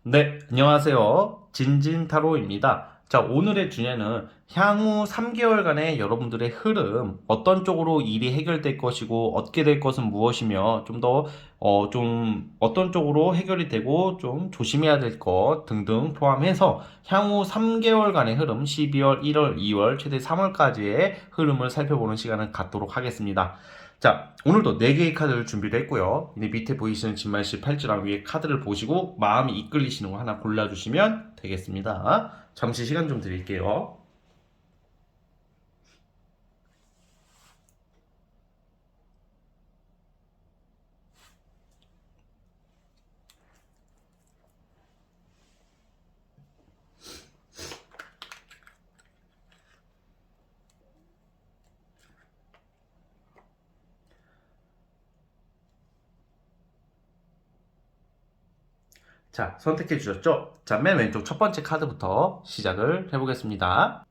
네, 안녕하세요. 진진타로입니다. 자, 오늘의 주제는 향후 3개월간의 여러분들의 흐름, 어떤 쪽으로 일이 해결될 것이고, 얻게 될 것은 무엇이며, 어떤 쪽으로 해결이 되고, 좀 조심해야 될 것 등등 포함해서 향후 3개월간의 흐름, 12월, 1월, 2월, 최대 3월까지의 흐름을 살펴보는 시간을 갖도록 하겠습니다. 자, 오늘도 4개의 카드를 준비를 했고요. 이제 밑에 보이시는 진말씨 팔찌랑 위에 카드를 보시고 마음이 이끌리시는 거 하나 골라주시면 되겠습니다. 잠시 시간 좀 드릴게요. 자, 선택해 주셨죠? 자, 맨 왼쪽 첫 번째 카드부터 시작을 해보겠습니다.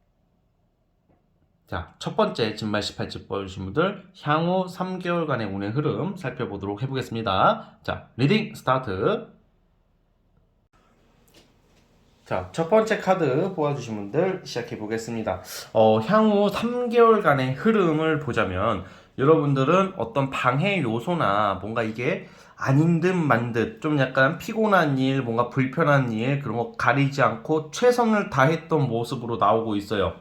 자, 첫 번째 진말씨 팔찌 보여주신 분들 향후 3개월간의 운의 흐름 살펴보도록 해보겠습니다. 자, 리딩 스타트. 자, 첫 번째 카드 뽑아주신 분들 시작해 보겠습니다. 향후 3개월간의 흐름을 보자면 여러분들은 어떤 방해 요소나 뭔가 이게 아닌 듯 만 듯 좀 약간 피곤한 일, 뭔가 불편한 일 그런 거 가리지 않고 최선을 다했던 모습으로 나오고 있어요.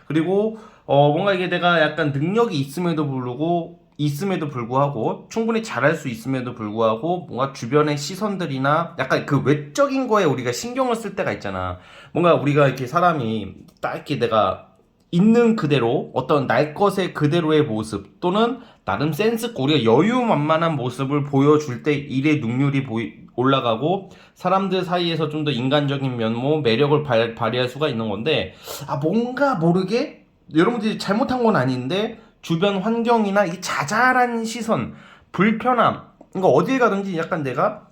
그리고 뭔가 이게 내가 약간 능력이 있음에도 불구하고 충분히 잘할 수 있음에도 불구하고 뭔가 주변의 시선들이나 약간 그 외적인 거에 우리가 신경을 쓸 때가 있잖아. 뭔가 우리가 이렇게 사람이 딱 이렇게 내가 있는 그대로 어떤 날 것의 그대로의 모습 또는 나름 센스 있고 우리가 여유만만한 모습을 보여줄 때 일의 능률이 올라가고 사람들 사이에서 좀 더 인간적인 면모 매력을 발휘할 수가 있는 건데 뭔가 모르게 여러분들이 잘못한 건 아닌데 주변 환경이나 이 자잘한 시선, 불편함, 그러니까 어딜 가든지 약간 내가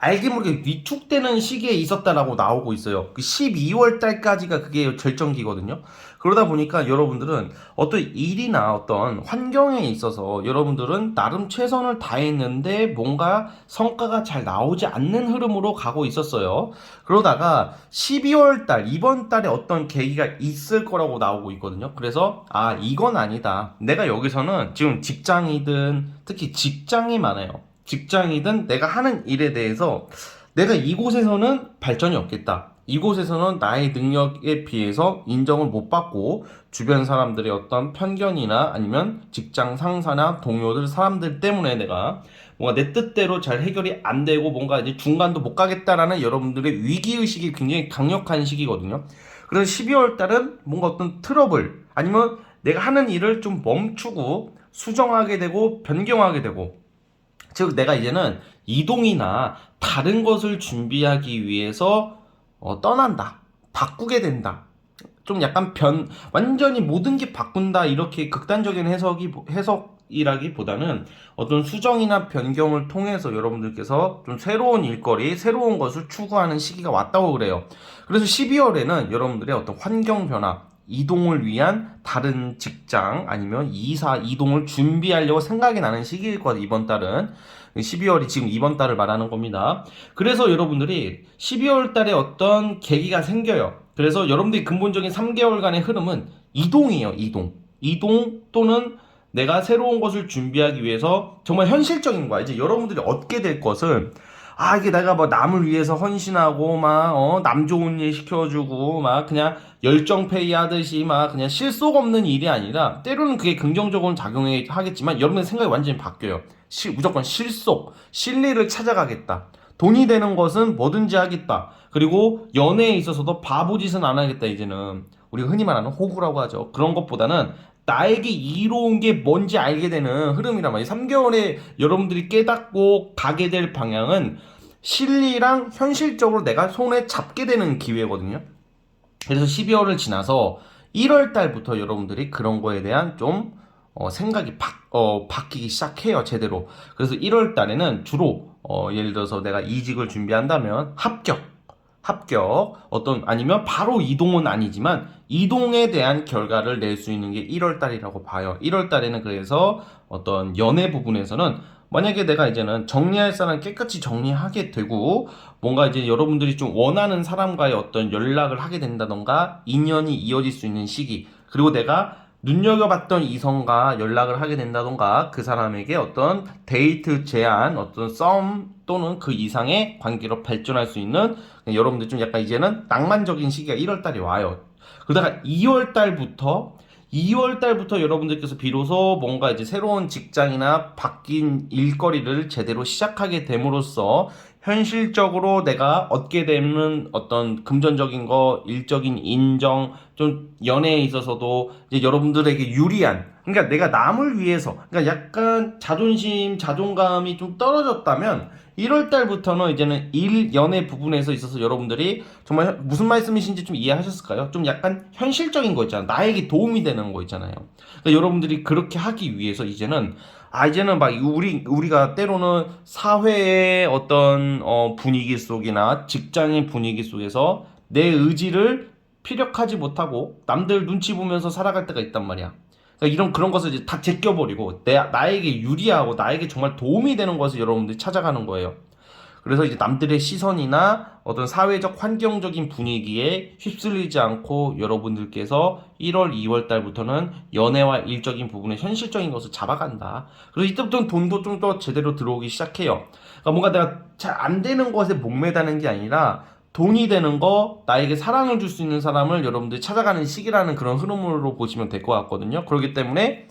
알게 모르게 위축되는 시기에 있었다라고 나오고 있어요. 그 12월 달까지가 그게 절정기거든요. 그러다 보니까 여러분들은 어떤 일이나 어떤 환경에 있어서 여러분들은 나름 최선을 다했는데 뭔가 성과가 잘 나오지 않는 흐름으로 가고 있었어요. 그러다가 12월 달, 이번 달에 어떤 계기가 있을 거라고 나오고 있거든요. 그래서 이건 아니다. 내가 여기서는 지금 직장이든 특히 직장이 많아요. 직장이든 내가 하는 일에 대해서 내가 이곳에서는 발전이 없겠다. 이곳에서는 나의 능력에 비해서 인정을 못 받고 주변 사람들의 어떤 편견이나 아니면 직장 상사나 동료들 사람들 때문에 내가 뭔가 내 뜻대로 잘 해결이 안 되고 뭔가 이제 중간도 못 가겠다라는 여러분들의 위기의식이 굉장히 강력한 시기거든요. 그래서 12월 달은 뭔가 어떤 트러블 아니면 내가 하는 일을 좀 멈추고 수정하게 되고 변경하게 되고 즉 내가 이제는 이동이나 다른 것을 준비하기 위해서 떠난다. 바꾸게 된다. 좀 약간 완전히 모든 게 바꾼다. 이렇게 극단적인 해석이라기보다는 어떤 수정이나 변경을 통해서 여러분들께서 좀 새로운 일거리, 새로운 것을 추구하는 시기가 왔다고 그래요. 그래서 12월에는 여러분들의 어떤 환경 변화, 이동을 위한 다른 직장 아니면 이사 이동을 준비하려고 생각이 나는 시기일 거예요. 이번 달은 12월이 지금 이번 달을 말하는 겁니다. 그래서 여러분들이 12월 달에 어떤 계기가 생겨요. 그래서 여러분들이 근본적인 3개월간의 흐름은 이동이에요. 이동 또는 내가 새로운 것을 준비하기 위해서 정말 현실적인 거야. 이제 여러분들이 얻게 될 것은 이게 내가 뭐 남을 위해서 헌신하고 남 좋은 일 시켜주고 막 그냥 열정페이 하듯이 막 그냥 실속 없는 일이 아니라 때로는 그게 긍정적으로 작용하겠지만 여러분의 생각이 완전히 바뀌어요. 무조건 실속, 실리를 찾아가겠다. 돈이 되는 것은 뭐든지 하겠다. 그리고 연애에 있어서도 바보짓은 안 하겠다. 이제는 우리가 흔히 말하는 호구라고 하죠. 그런 것보다는 나에게 이로운 게 뭔지 알게 되는 흐름이란 말이에요. 3개월에 여러분들이 깨닫고 가게 될 방향은 실리랑 현실적으로 내가 손에 잡게 되는 기회거든요. 그래서 12월을 지나서 1월 달부터 여러분들이 그런 거에 대한 좀 생각이 바뀌기 시작해요, 제대로. 그래서 1월 달에는 주로 예를 들어서 내가 이직을 준비한다면 아니면 바로 이동은 아니지만 이동에 대한 결과를 낼 수 있는 게 1월 달이라고 봐요. 1월 달에는 그래서 어떤 연애 부분에서는 만약에 내가 이제는 정리할 사람 깨끗이 정리하게 되고 뭔가 이제 여러분들이 좀 원하는 사람과의 어떤 연락을 하게 된다던가 인연이 이어질 수 있는 시기, 그리고 내가 눈여겨봤던 이성과 연락을 하게 된다던가 그 사람에게 어떤 데이트 제안, 어떤 썸 또는 그 이상의 관계로 발전할 수 있는, 여러분들 좀 약간 이제는 낭만적인 시기가 1월 달이 와요. 그러다가 2월 달부터 여러분들께서 비로소 뭔가 이제 새로운 직장이나 바뀐 일거리를 제대로 시작하게 됨으로써 현실적으로 내가 얻게 되는 어떤 금전적인 거, 일적인 인정, 좀 연애에 있어서도 이제 여러분들에게 유리한, 그러니까 내가 남을 위해서, 그러니까 약간 자존심, 자존감이 좀 떨어졌다면 1월 달부터는 이제는 일, 연애 부분에서 있어서 여러분들이 정말 무슨 말씀이신지 좀 이해하셨을까요? 좀 약간 현실적인 거 있잖아요. 나에게 도움이 되는 거 있잖아요. 그러니까 여러분들이 그렇게 하기 위해서 이제는 막 우리가 때로는 사회의 어떤 분위기 속이나 직장인 분위기 속에서 내 의지를 피력하지 못하고 남들 눈치 보면서 살아갈 때가 있단 말이야. 그러니까 이런 그런 것을 이제 다 제껴버리고 나에게 유리하고 나에게 정말 도움이 되는 것을 여러분들이 찾아가는 거예요. 그래서 이제 남들의 시선이나 어떤 사회적 환경적인 분위기에 휩쓸리지 않고 여러분들께서 1월, 2월 달부터는 연애와 일적인 부분에 현실적인 것을 잡아간다. 그래서 이때부터는 돈도 좀 더 제대로 들어오기 시작해요. 그러니까 뭔가 내가 잘 안 되는 것에 목매다는 게 아니라 돈이 되는 거, 나에게 사랑을 줄 수 있는 사람을 여러분들이 찾아가는 시기라는 그런 흐름으로 보시면 될 것 같거든요. 그렇기 때문에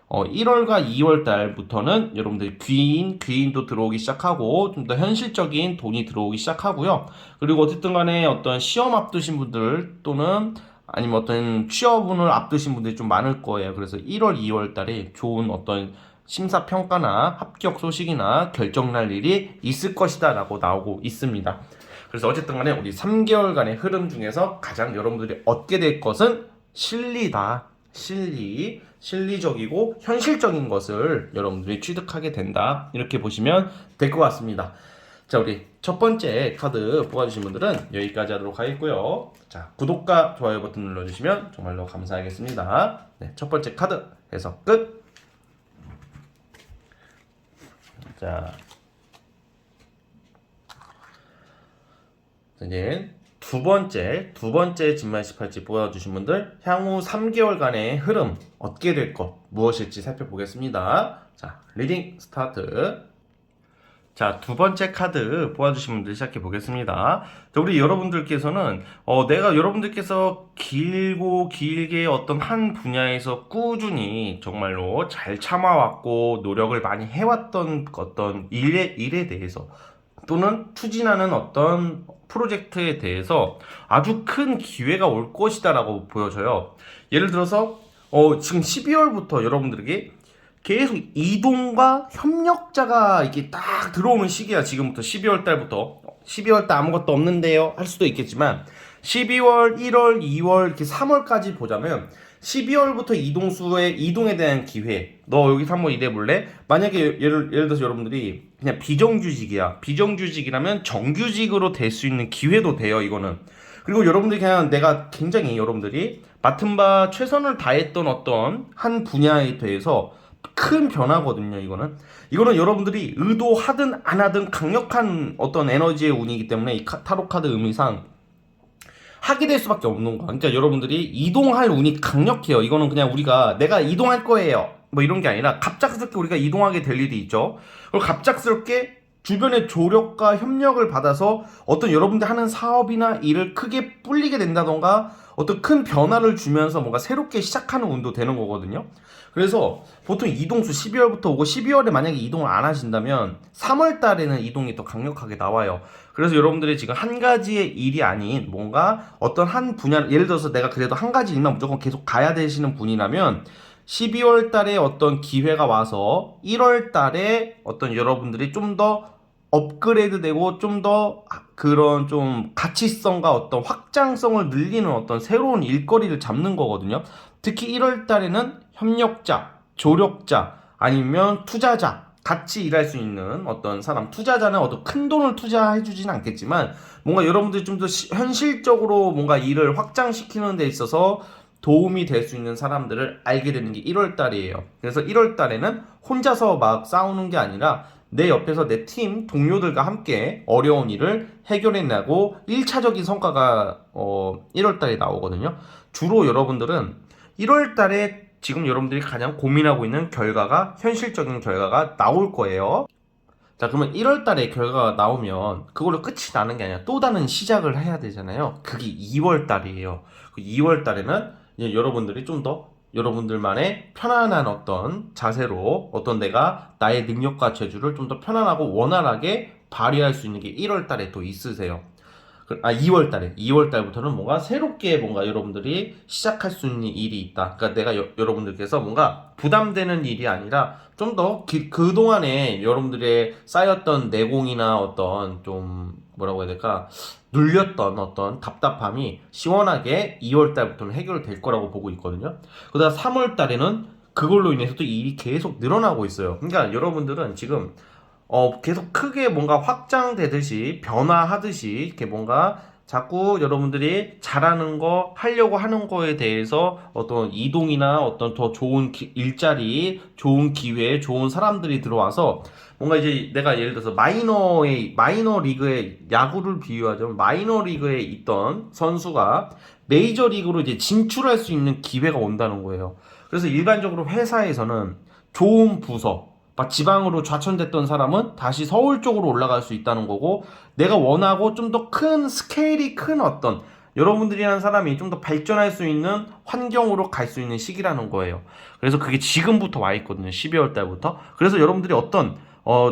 1월과 2월 달부터는 여러분들이 귀인도 들어오기 시작하고 좀 더 현실적인 돈이 들어오기 시작하고요. 그리고 어쨌든 간에 어떤 시험 앞두신 분들 또는 아니면 어떤 취업운을 앞두신 분들이 좀 많을 거예요. 그래서 1월, 2월 달에 좋은 어떤 심사평가나 합격 소식이나 결정날 일이 있을 것이다 라고 나오고 있습니다. 그래서 어쨌든 간에 우리 3개월간의 흐름 중에서 가장 여러분들이 얻게 될 것은 실리다. 실리적이고 현실적인 것을 여러분들이 취득하게 된다. 이렇게 보시면 될 것 같습니다. 자, 우리 첫 번째 카드 뽑아주신 분들은 여기까지 하도록 하겠고요. 자, 구독과 좋아요 버튼 눌러주시면 정말로 감사하겠습니다. 네, 첫 번째 카드 해석 끝. 자, 이제 두 번째 진말 18지 뽑아주신 분들 향후 3개월간의 흐름 얻게 될 것 무엇일지 살펴보겠습니다. 자, 리딩 스타트. 자, 두 번째 카드 뽑아주신 분들 시작해 보겠습니다. 자, 우리 여러분들께서는 내가 여러분들께서 길게 어떤 한 분야에서 꾸준히 정말로 잘 참아왔고 노력을 많이 해왔던 어떤 일에 대해서 또는 추진하는 어떤 프로젝트에 대해서 아주 큰 기회가 올 것이다 라고 보여져요. 예를 들어서 지금 12월부터 여러분들에게 계속 이동과 협력자가 이게 딱 들어오는 시기야. 지금부터 12월 달부터 12월 달 아무것도 없는데요 할 수도 있겠지만 12월, 1월, 2월 이렇게 3월까지 보자면 12월부터 이동에 대한 기회. 너 여기서 한번 일해볼래? 만약에 예를 들어서 여러분들이 그냥 비정규직이야. 비정규직이라면 정규직으로 될 수 있는 기회도 돼요, 이거는. 그리고 여러분들이 그냥 내가 굉장히 여러분들이 맡은 바 최선을 다했던 어떤 한 분야에 대해서 큰 변화거든요, 이거는. 이거는 여러분들이 의도하든 안 하든 강력한 어떤 에너지의 운이기 때문에 이 타로 카드 의미상 하게 될 수밖에 없는 거야. 그러니까 여러분들이 이동할 운이 강력해요. 이거는 그냥 내가 이동할 거예요. 뭐 이런 게 아니라 갑작스럽게 우리가 이동하게 될 일이 있죠. 그리고 갑작스럽게 주변의 조력과 협력을 받아서 어떤 여러분들 하는 사업이나 일을 크게 불리게 된다던가 어떤 큰 변화를 주면서 뭔가 새롭게 시작하는 운도 되는 거거든요. 그래서 보통 이동수 12월부터 오고 12월에 만약에 이동을 안 하신다면 3월 달에는 이동이 더 강력하게 나와요. 그래서 여러분들이 지금 한 가지의 일이 아닌 뭔가 어떤 한 분야, 예를 들어서 내가 그래도 한 가지 일만 무조건 계속 가야 되시는 분이라면 12월 달에 어떤 기회가 와서 1월 달에 어떤 여러분들이 좀 더 업그레이드 되고 좀 더 그런 좀 가치성과 어떤 확장성을 늘리는 어떤 새로운 일거리를 잡는 거거든요. 특히 1월 달에는 협력자, 조력자, 아니면 투자자, 같이 일할 수 있는 어떤 사람, 투자자는 어떤 큰 돈을 투자해주진 않겠지만 뭔가 여러분들이 좀 더 현실적으로 뭔가 일을 확장시키는 데 있어서 도움이 될 수 있는 사람들을 알게 되는 게 1월 달이에요. 그래서 1월 달에는 혼자서 막 싸우는 게 아니라 내 옆에서 내 팀 동료들과 함께 어려운 일을 해결해내고 1차적인 성과가 1월 달에 나오거든요. 주로 여러분들은 1월 달에 지금 여러분들이 가장 고민하고 있는 결과가 현실적인 결과가 나올 거예요. 자, 그러면 1월 달에 결과가 나오면 그걸로 끝이 나는 게 아니라 또 다른 시작을 해야 되잖아요. 그게 2월 달이에요. 그 2월 달에는 이제 여러분들이 좀 더 여러분들만의 편안한 어떤 자세로 어떤 내가 나의 능력과 재주를 좀 더 편안하고 원활하게 발휘할 수 있는 게 1월 달에 또 있으세요. 2월 달에, 2월 달부터는 뭔가 새롭게 뭔가 여러분들이 시작할 수 있는 일이 있다. 그러니까 내가 여러분들께서 뭔가 부담되는 일이 아니라 좀 더 그동안에 여러분들의 쌓였던 내공이나 어떤 좀 뭐라고 해야 될까? 눌렸던 어떤 답답함이 시원하게 2월 달부터는 해결될 거라고 보고 있거든요. 그다음 3월 달에는 그걸로 인해서 또 일이 계속 늘어나고 있어요. 그러니까 여러분들은 지금 계속 크게 뭔가 확장되듯이 변화하듯이 이렇게 뭔가 자꾸 여러분들이 잘하는 거 하려고 하는 거에 대해서 어떤 이동이나 어떤 더 좋은 일자리, 좋은 기회, 좋은 사람들이 들어와서 뭔가 이제 내가 예를 들어서 마이너 리그의 야구를 비유하자면 마이너 리그에 있던 선수가 메이저 리그로 이제 진출할 수 있는 기회가 온다는 거예요. 그래서 일반적으로 회사에서는 좋은 부서 막 지방으로 좌천됐던 사람은 다시 서울 쪽으로 올라갈 수 있다는 거고 내가 원하고 좀 더 큰 스케일이 큰 어떤 여러분들이라는 사람이 좀 더 발전할 수 있는 환경으로 갈 수 있는 시기라는 거예요. 그래서 그게 지금부터 와 있거든요. 12월 달부터. 그래서 여러분들이 어떤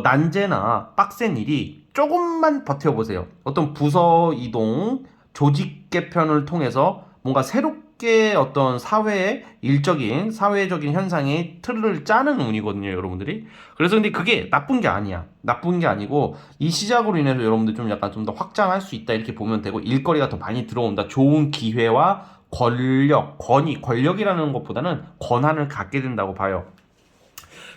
난제나 빡센 일이 조금만 버텨보세요. 어떤 부서 이동, 조직 개편을 통해서 뭔가 새롭게 어떤 사회적인 현상의 틀을 짜는 운이거든요, 여러분들이. 그래서 근데 그게 나쁜 게 아니야. 나쁜 게 아니고 이 시작으로 인해서 여러분들 좀 약간 좀 더 확장할 수 있다 이렇게 보면 되고 일거리가 더 많이 들어온다. 좋은 기회와 권력이라는 것보다는 권한을 갖게 된다고 봐요.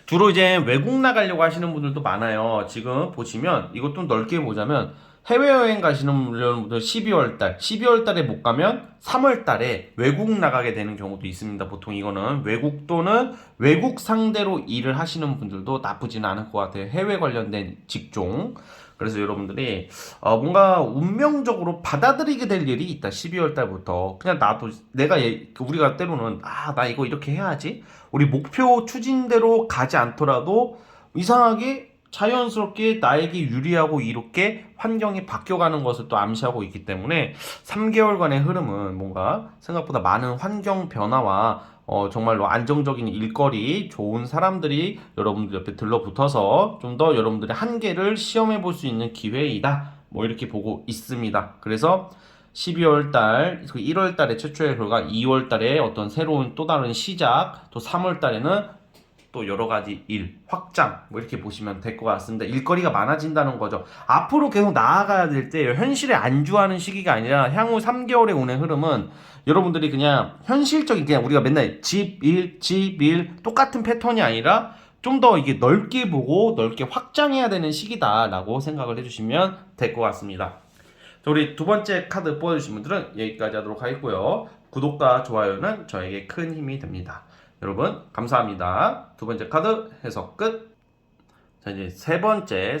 주로 이제 외국 나가려고 하시는 분들도 많아요. 지금 보시면 이것 좀 넓게 보자면 해외여행 가시는 분들 12월 달, 12월 달에 못 가면 3월 달에 외국 나가게 되는 경우도 있습니다. 보통 이거는 외국 또는 외국 상대로 일을 하시는 분들도 나쁘지는 않을 것 같아요. 해외 관련된 직종. 그래서 여러분들이 뭔가 운명적으로 받아들이게 될 일이 있다. 12월 달부터 그냥 나도 우리가 때로는 나 이거 이렇게 해야지. 우리 목표 추진대로 가지 않더라도 이상하게 자연스럽게 나에게 유리하고 이롭게 환경이 바뀌어가는 것을 또 암시하고 있기 때문에 3개월간의 흐름은 뭔가 생각보다 많은 환경 변화와 정말로 안정적인 일거리, 좋은 사람들이 여러분들 옆에 들러붙어서 좀 더 여러분들의 한계를 시험해 볼 수 있는 기회이다. 뭐 이렇게 보고 있습니다. 그래서 12월 달, 1월 달에 최초의 결과, 2월 달에 어떤 새로운 또 다른 시작, 또 3월 달에는 또 여러 가지 일, 확장, 뭐 이렇게 보시면 될 것 같습니다. 일거리가 많아진다는 거죠. 앞으로 계속 나아가야 될 때 현실에 안주하는 시기가 아니라 향후 3개월의 운의 흐름은 여러분들이 그냥 현실적인 그냥 우리가 맨날 집, 일 똑같은 패턴이 아니라 좀 더 이게 넓게 보고 넓게 확장해야 되는 시기다라고 생각을 해주시면 될 것 같습니다. 자, 우리 두 번째 카드 뽑아주신 분들은 여기까지 하도록 하겠고요. 구독과 좋아요는 저에게 큰 힘이 됩니다. 여러분 감사합니다. 두 번째 카드 해석 끝. 자, 이제 세 번째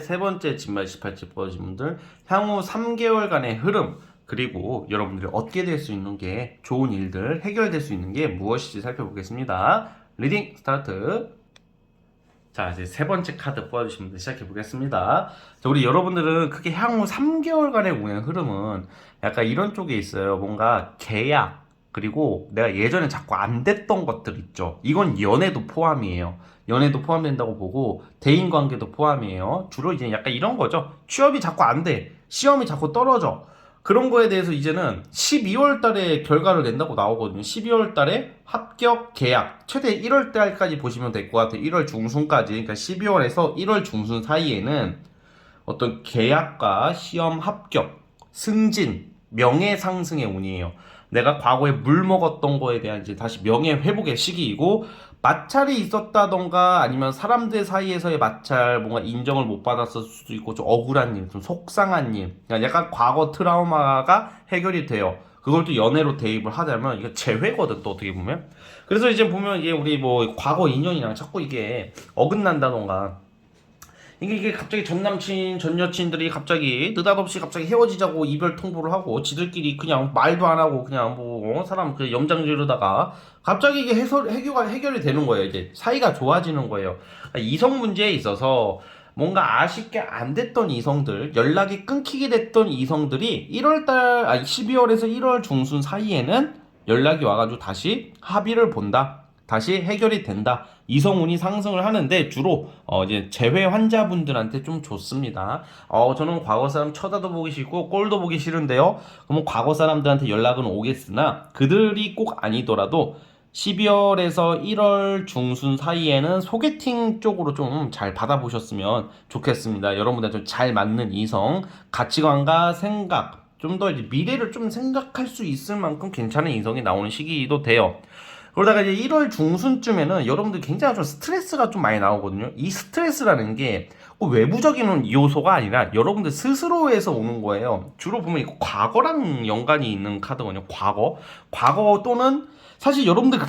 진말 18지 뽑아주신 분들 향후 3개월간의 흐름 그리고 여러분들이 얻게 될 수 있는 게 좋은 일들 해결될 수 있는 게 무엇인지 살펴보겠습니다. 리딩 스타트. 자, 이제 세 번째 카드 뽑아주신 분들 시작해 보겠습니다. 자, 우리 여러분들은 크게 향후 3개월간의 운의 흐름은 약간 이런 쪽에 있어요. 뭔가 계약, 그리고 내가 예전에 자꾸 안 됐던 것들 있죠. 이건 연애도 포함이에요. 연애도 포함된다고 보고, 대인관계도 포함이에요. 주로 이제 약간 이런 거죠. 취업이 자꾸 안 돼. 시험이 자꾸 떨어져. 그런 거에 대해서 이제는 12월 달에 결과를 낸다고 나오거든요. 12월 달에 합격 계약 최대 1월 달까지 보시면 될 것 같아요. 1월 중순까지. 그러니까 12월에서 1월 중순 사이에는 어떤 계약과 시험 합격, 승진, 명예 상승의 운이에요. 내가 과거에 물 먹었던 거에 대한 이제 다시 명예 회복의 시기이고 마찰이 있었다던가 아니면 사람들 사이에서의 마찰 뭔가 인정을 못 받았을 수도 있고 좀 억울한 일, 좀 속상한 일 그러니까 약간 과거 트라우마가 해결이 돼요. 그걸 또 연애로 대입을 하자면 이게 재회거든 또 어떻게 보면. 그래서 이제 보면 이게 우리 뭐 과거 인연이랑 자꾸 이게 어긋난다던가 이게 갑자기 전 남친 전 여친들이 갑자기 느닷없이 갑자기 헤어지자고 이별 통보를 하고 지들끼리 그냥 말도 안 하고 그냥 뭐 사람 그 염장 지르다가 갑자기 이게 해결이 되는 거예요. 이제 사이가 좋아지는 거예요. 그러니까 이성 문제에 있어서 뭔가 아쉽게 안 됐던 이성들, 연락이 끊기게 됐던 이성들이 12월에서 1월 중순 사이에는 연락이 와가지고 다시 합의를 본다. 다시 해결이 된다. 이성운이 상승을 하는데 주로 이제 재회 환자분들한테 좀 좋습니다. 저는 과거 사람 쳐다도 보기 싫고 꼴도 보기 싫은데요. 그러면 과거 사람들한테 연락은 오겠으나 그들이 꼭 아니더라도 12월에서 1월 중순 사이에는 소개팅 쪽으로 좀 잘 받아보셨으면 좋겠습니다. 여러분들 좀 잘 맞는 이성, 가치관과 생각, 좀 더 미래를 좀 생각할 수 있을 만큼 괜찮은 이성이 나오는 시기도 돼요. 그러다가 이제 1월 중순쯤에는 여러분들 굉장히 좀 스트레스가 좀 많이 나오거든요. 이 스트레스라는 게 꼭 외부적인 요소가 아니라 여러분들 스스로에서 오는 거예요. 주로 보면 이거 과거랑 연관이 있는 카드거든요. 과거 또는 사실 여러분들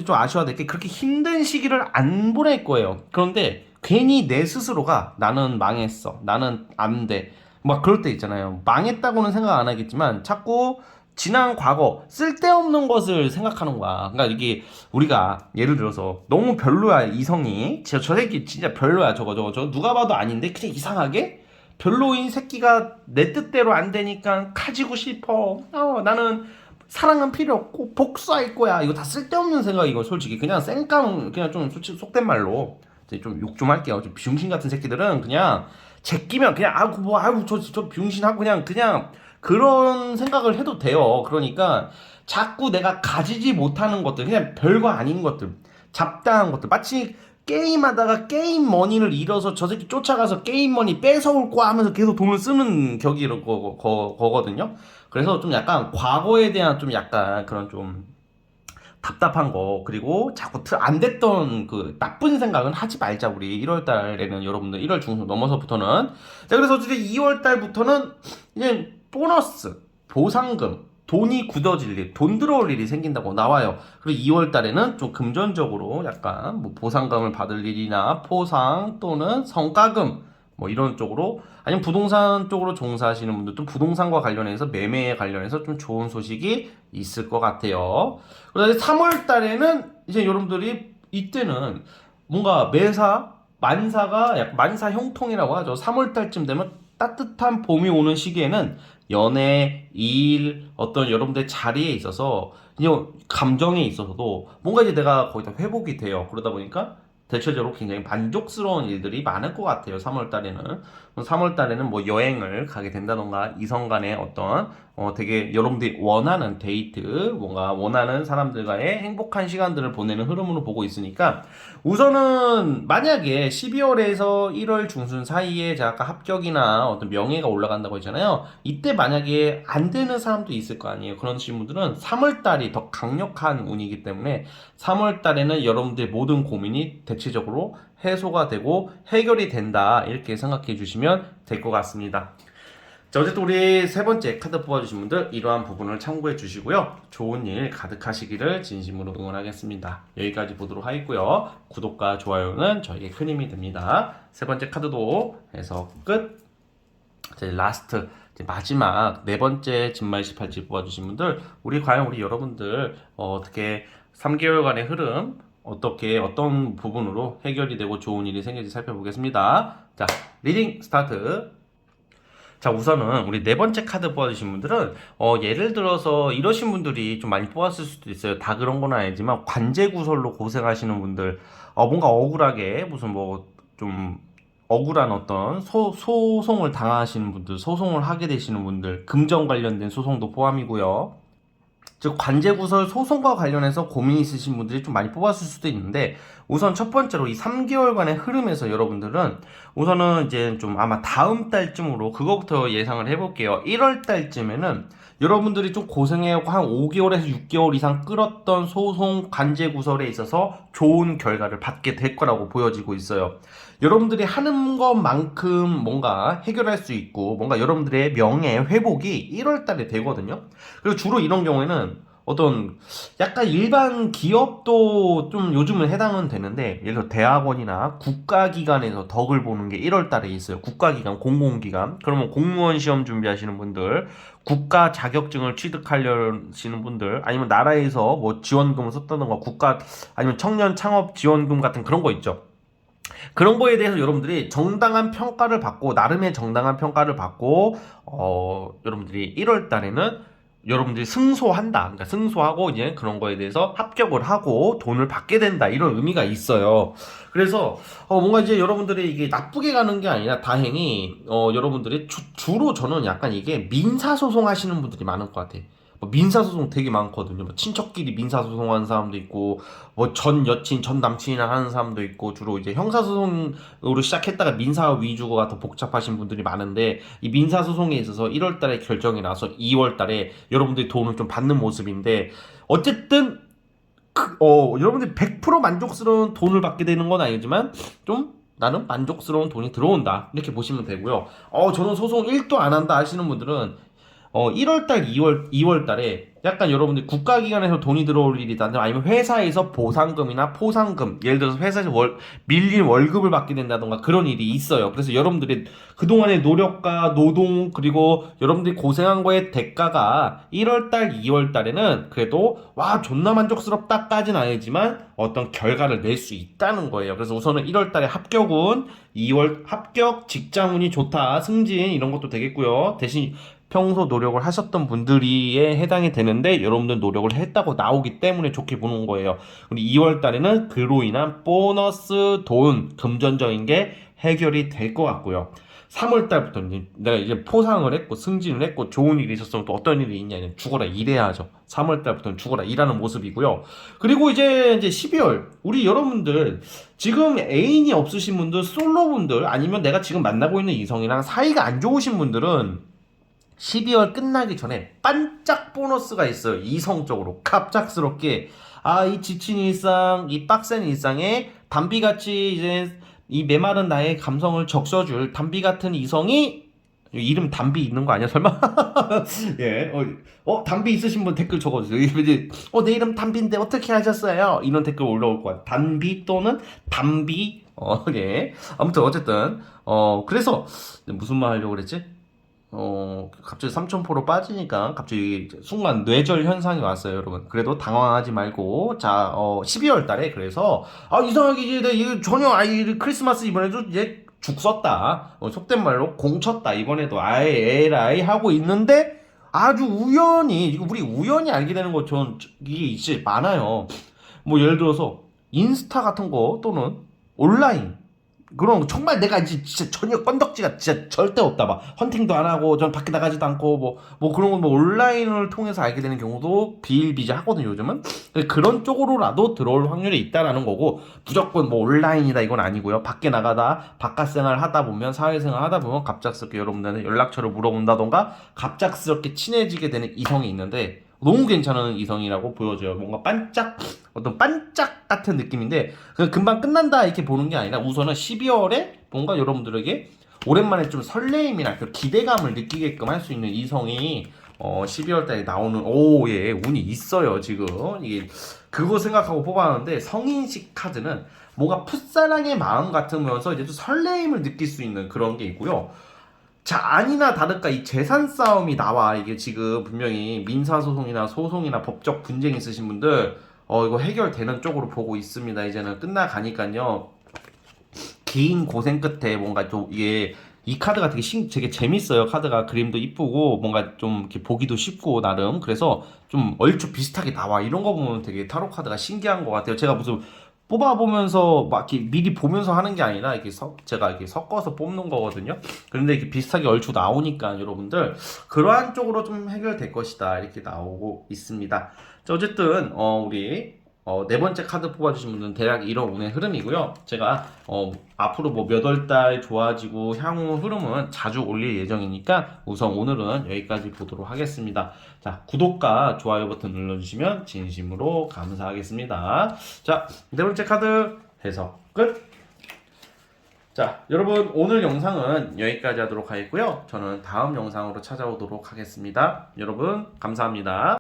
좀 아셔야 될 게 그렇게 힘든 시기를 안 보낼 거예요. 그런데 괜히 내 스스로가 나는 망했어. 나는 안 돼. 막 그럴 때 있잖아요. 망했다고는 생각 안 하겠지만 자꾸 지난 과거 쓸데없는 것을 생각하는 거야. 그러니까 이게 우리가 예를 들어서 너무 별로야 이성이 저 새끼 진짜 별로야 저거 누가 봐도 아닌데 그냥 이상하게 별로인 새끼가 내 뜻대로 안 되니까 가지고 싶어. 나는 사랑은 필요 없고 복수할 거야. 이거 다 쓸데없는 생각 이거 솔직히 그냥 쌩깡 그냥 좀 솔직히 속된 말로 이제 좀 욕 좀 할게요. 좀 비용신 같은 새끼들은 그냥 제끼면 그냥 저 비용신하고 그냥 그런 생각을 해도 돼요. 그러니까 자꾸 내가 가지지 못하는 것들, 그냥 별거 아닌 것들, 잡다한 것들, 마치 게임하다가 게임 머니를 잃어서 저 새끼 쫓아가서 게임 머니 뺏어올 거야 하면서 계속 돈을 쓰는 거거든요. 그래서 좀 약간 과거에 대한 좀 약간 그런 좀 답답한 거 그리고 자꾸 안 됐던 그 나쁜 생각은 하지 말자 우리 1월 달에는 여러분들 1월 중순 넘어서부터는 자 그래서 어쨌든 2월 달부터는 이제 보너스 보상금 돈이 굳어질 일, 돈 들어올 일이 생긴다고 나와요. 그리고 2월 달에는 좀 금전적으로 약간 뭐 보상금을 받을 일이나 포상 또는 성과금 뭐 이런 쪽으로 아니면 부동산 쪽으로 종사하시는 분들도 부동산과 관련해서 매매에 관련해서 좀 좋은 소식이 있을 것 같아요. 그다음에 3월 달에는 이제 여러분들이 이때는 뭔가 만사가 약간 만사 형통이라고 하죠. 3월 달쯤 되면 따뜻한 봄이 오는 시기에는 연애, 일, 어떤 여러분들의 자리에 있어서 이제 감정에 있어서도 뭔가 이제 내가 거의 다 회복이 돼요. 그러다 보니까 대체적으로 굉장히 만족스러운 일들이 많을 것 같아요. 3월 달에는. 3월 달에는 뭐 여행을 가게 된다던가 이성 간의 어떤 되게 여러분들이 원하는 데이트, 뭔가 원하는 사람들과의 행복한 시간들을 보내는 흐름으로 보고 있으니까 우선은 만약에 12월에서 1월 중순 사이에 제가 아까 합격이나 어떤 명예가 올라간다고 했잖아요. 이때 만약에 안 되는 사람도 있을 거 아니에요. 그런 분들은 3월 달이 더 강력한 운이기 때문에 3월 달에는 여러분들의 모든 고민이 대체적으로 해소가 되고 해결이 된다 이렇게 생각해 주시면 될 것 같습니다. 자, 어쨌든 우리 세 번째 카드 뽑아주신 분들 이러한 부분을 참고해 주시고요. 좋은 일 가득하시기를 진심으로 응원하겠습니다. 여기까지 보도록 하겠고요. 구독과 좋아요는 저에게 큰 힘이 됩니다. 세 번째 카드도 해서 끝. 이제 라스트 이제 마지막 네 번째 진말시 팔찌 뽑아주신 분들 과연 우리 여러분들 어떻게 3개월간의 흐름 어떻게 어떤 부분으로 해결이 되고 좋은 일이 생길지 살펴보겠습니다. 자, 리딩 스타트. 자, 우선은 우리 네 번째 카드 뽑아주신 분들은 예를 들어서 이러신 분들이 좀 많이 뽑았을 수도 있어요. 다 그런 건 아니지만 관제구설로 고생하시는 분들 뭔가 억울하게 무슨 뭐 좀 억울한 어떤 소송을 당하시는 분들, 소송을 하게 되시는 분들, 금전 관련된 소송도 포함이고요. 즉 관제구설 소송과 관련해서 고민 있으신 분들이 좀 많이 뽑았을 수도 있는데 우선 첫 번째로 이 3개월간의 흐름에서 여러분들은 우선은 이제 좀 아마 다음 달쯤으로 그거부터 예상을 해볼게요. 1월 달쯤에는 여러분들이 좀 고생해고 한 5개월에서 6개월 이상 끌었던 소송 관제 구설에 있어서 좋은 결과를 받게 될 거라고 보여지고 있어요. 여러분들이 하는 것만큼 뭔가 해결할 수 있고 뭔가 여러분들의 명예 회복이 1월 달에 되거든요. 그리고 주로 이런 경우에는 어떤 약간 일반 기업도 좀 요즘은 해당은 되는데 예를 들어 대학원이나 국가기관에서 덕을 보는 게 1월 달에 있어요. 국가기관, 공공기관. 그러면 공무원 시험 준비하시는 분들, 국가 자격증을 취득하려시는 분들, 아니면 나라에서 뭐 지원금을 썼다던가 국가 아니면 청년 창업 지원금 같은 그런 거 있죠. 그런 거에 대해서 여러분들이 정당한 평가를 받고 나름의 정당한 평가를 받고 여러분들이 1월 달에는 여러분들이 승소한다. 그러니까 승소하고 이제 그런 거에 대해서 합격을 하고 돈을 받게 된다. 이런 의미가 있어요. 그래서 뭔가 이제 여러분들이 이게 나쁘게 가는 게 아니라 다행히 여러분들이 주로 저는 약간 이게 민사소송 하시는 분들이 많은 것 같아. 뭐 민사소송 되게 많거든요. 뭐 친척끼리 민사소송하는 사람도 있고, 뭐 전 여친, 전 남친이랑 하는 사람도 있고, 주로 이제 형사소송으로 시작했다가 민사 위주가 더 복잡하신 분들이 많은데, 이 민사소송에 있어서 1월 달에 결정이 나서 2월 달에 여러분들이 돈을 좀 받는 모습인데, 어쨌든, 여러분들이 100% 만족스러운 돈을 받게 되는 건 아니지만, 좀 나는 만족스러운 돈이 들어온다. 이렇게 보시면 되고요. 저는 소송 1도 안 한다 하시는 분들은 1월달, 2월 달에 약간 여러분들 국가기관에서 돈이 들어올 일이 있다든지 아니면 회사에서 보상금이나 포상금, 예를 들어서 회사에서 밀린 월급을 받게 된다던가 그런 일이 있어요. 그래서 여러분들이 그동안의 노력과 노동, 그리고 여러분들이 고생한 거의 대가가 1월달, 2월달에는 그래도 와, 존나 만족스럽다까지는 아니지만 어떤 결과를 낼 수 있다는 거예요. 그래서 우선은 1월달에 합격운, 2월 합격, 직장운이 좋다, 승진 이런 것도 되겠고요. 대신 평소 노력을 하셨던 분들이에 해당이 되는데 여러분들 노력을 했다고 나오기 때문에 좋게 보는 거예요. 우리 2월 달에는 그로 인한 보너스 돈, 금전적인 게 해결이 될 것 같고요. 3월 달부터 내가 이제 포상을 했고 승진을 했고 좋은 일이 있었으면 또 어떤 일이 있냐면 죽어라 일해야죠. 3월 달부터는 죽어라 일하는 모습이고요. 그리고 이제 12월 우리 여러분들 지금 애인이 없으신 분들, 솔로분들 아니면 내가 지금 만나고 있는 이성이랑 사이가 안 좋으신 분들은 12월 끝나기 전에 반짝 보너스가 있어요. 이성적으로 갑작스럽게 이 지친 일상, 이 빡센 일상에 담비같이 이제 이 메마른 나의 감성을 적셔줄 담비 같은 이성이 이름 담비 있는 거 아니야 설마? 예, 담비 있으신 분 댓글 적어주세요. 이제 내 이름 담비인데 어떻게 하셨어요? 이런 댓글 올라올 거야. 담비 또는 담비. 예. 아무튼 어쨌든 그래서 무슨 말 하려고 그랬지? 갑자기 3,000% 빠지니까 갑자기 순간 뇌절 현상이 왔어요, 여러분. 그래도 당황하지 말고, 자, 12월 달에 그래서, 이상하게 이제 전혀 크리스마스 이번에도 이제 죽 썼다. 속된 말로 공 쳤다. 이번에도 에라이 하고 있는데, 아주 우연히, 이거 우리 우연히 알게 되는 거 이게 이제 많아요. 뭐 예를 들어서, 인스타 같은 거 또는 온라인. 그럼 정말 내가 이제 진짜 전혀 건덕지가 진짜 절대 없다. 막 헌팅도 안 하고 전 밖에 나가지도 않고 뭐 그런 거 뭐 온라인을 통해서 알게 되는 경우도 비일비재하거든요, 요즘은. 그런 쪽으로라도 들어올 확률이 있다라는 거고 무조건 뭐 온라인이다 이건 아니고요. 밖에 나가다 바깥 생활 하다 보면 사회생활 하다 보면 갑작스럽게 여러분들은 연락처를 물어본다던가 갑작스럽게 친해지게 되는 이성이 있는데 너무 괜찮은 이성이라고 보여져요. 뭔가 어떤 반짝 같은 느낌인데, 금방 끝난다 이렇게 보는 게 아니라 우선은 12월에 뭔가 여러분들에게 오랜만에 좀 설레임이나 그 기대감을 느끼게끔 할 수 있는 이성이 12월 달에 나오는, 예, 운이 있어요, 지금. 이게, 그거 생각하고 뽑아놨는데, 성인식 카드는 뭔가 풋사랑의 마음 같으면서 이제 좀 설레임을 느낄 수 있는 그런 게 있고요. 자, 아니나 다를까 이 재산 싸움이 나와. 이게 지금 분명히 민사소송이나 소송이나 법적 분쟁 있으신 분들 이거 해결되는 쪽으로 보고 있습니다. 이제는 끝나가니까요. 긴 고생 끝에 뭔가 좀 이게 이 카드가 되게 재밌어요. 카드가 그림도 이쁘고 뭔가 좀 이렇게 보기도 쉽고 나름. 그래서 좀 얼추 비슷하게 나와. 이런 거 보면 되게 타로 카드가 신기한 것 같아요. 제가 무슨 뽑아보면서 막 이렇게 미리 보면서 하는 게 아니라 제가 이렇게 섞어서 뽑는 거거든요. 그런데 이렇게 비슷하게 얼추 나오니까 여러분들 그러한 쪽으로 좀 해결될 것이다 이렇게 나오고 있습니다. 자, 어쨌든 우리 네 번째 카드 뽑아주신 분들은 대략 이런 운의 흐름이고요. 제가 앞으로 뭐 몇 월 달 좋아지고 향후 흐름은 자주 올릴 예정이니까 우선 오늘은 여기까지 보도록 하겠습니다. 자, 구독과 좋아요 버튼 눌러주시면 진심으로 감사하겠습니다. 자, 네 번째 카드 해석 끝! 자, 여러분 오늘 영상은 여기까지 하도록 하겠고요. 저는 다음 영상으로 찾아오도록 하겠습니다. 여러분 감사합니다.